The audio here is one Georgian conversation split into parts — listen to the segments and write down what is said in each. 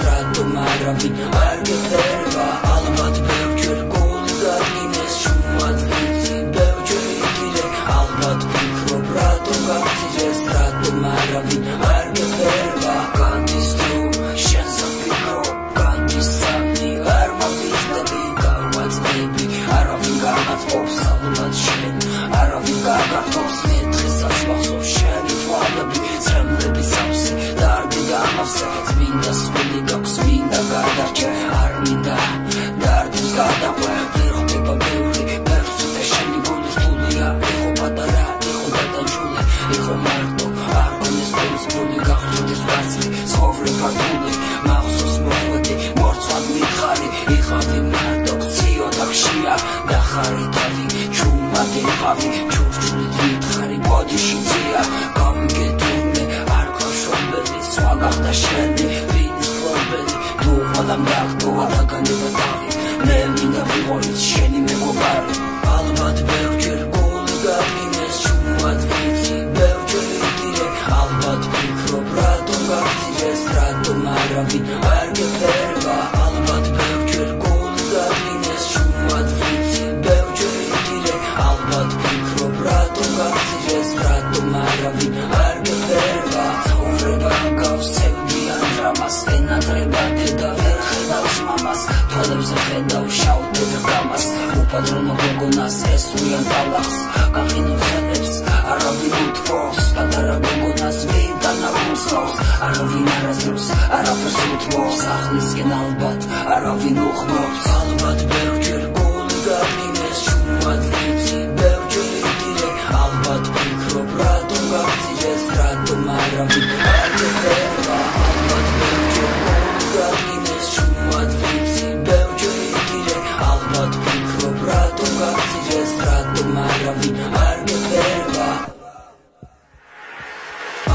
რატომ არავინ არ გეფერება ალბათ ბევრჯერ გული გაგინეს შუმად ვიცი ბევრჯერ იგირე ალბათ ფიქრობ რატომ გაგწირეს რატომ არავინ არ გეფერება გადის თუ შენს ვფიქრობ გადის სამი არ მოვიწყდები გავაწდები არავინ გაგაწყობს ალბათ შენ არავინ გაგართობს მეთხესაც მახსოვს შენი თვალები წრემლები სავსე და არ გიგამავსე წმინდა სული გაქვს მინდა გადარჩე არ მინდა დარდს გადაყვე ვერ ხდება ბევრი ბევრს და შენი გული რთულია იყო პატარა იყო გადაჯული იყო მარტო არ გონეს ბევრს გული გახდეს ვარცხი ცხოვრება რთული მახსოვს მოხვედი მორცვად მითხარი იყავი მარტო ციოდა ხშია და ხარი თავი ჩუმად იყავი ჩურჩულით მითხარი ბოდიში წია გამიგეთურნე არ ქოშობელი სხვა გახდა შენი ვინის ფლობელი თუ ყველამ დახტოვა დაგანება თავი მე მინდა ვიყოლით შენი მეგობარი ალბათ ბევრჯერ გული გაგინეს ჩუმად ვიცი ბევრჯერ იგირე ალბათ ფიქრობ რატომ გაგწირეს რატომ არავინ არ გეფერება ალბათ ბევრჯერ გული გაგინეს ჩუმად ვიცი ბევრჯერ იგირე ალბათ ფიქრობ რატომ გაგწირეს რატომ არავინ არ გეფერება ცხოვრება გავსევდიან დრამას ენატრება დედა ვერ ხედავს მამას თვალებზე ხედავ შავ დედრგამას უპატრონო გოგონას ესვრიან ტალახს გაყინულ ხელებს არავინ უთმობს პატარა გოგონას ვინდანა უსწავს არავინ არასდროს არაფერს უთმობს ახლისკენ ალბათ არავინ უხმობს ალბათ ბევრჯერ გული გაგინეს ჩუმად ვიცი ბევრჯერ იგირე ალბათ ფიქრობ რატომ გაგწირეს რატომ არავინ არ გეფერება ალბათ ბევრჯერ გული გაგინეს ჩუმად ვიცი ბევრჯერ იგირე ალბათ ფიქრობ რატომ გაგწირეს რატომ არავინ არ გეფერება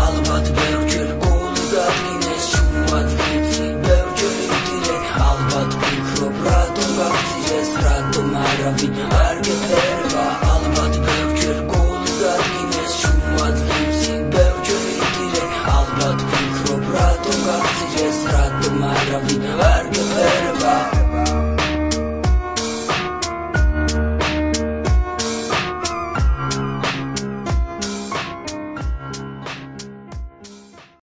ალბათ ბევრჯერ გული გაგინეს ჩუმად ვიცი ბევრჯერ იგირე ალბათ ფიქრობ რატომ გაგწირეს რატომ არავინ არ გეფერება ალბათ ბევრჯერ გული გაგინეს ჩუმად ვიცი ბევრჯერ იგირე ალბათ ფიქრობ რატომ გაგწირეს რატომ არავინ არ გეფერება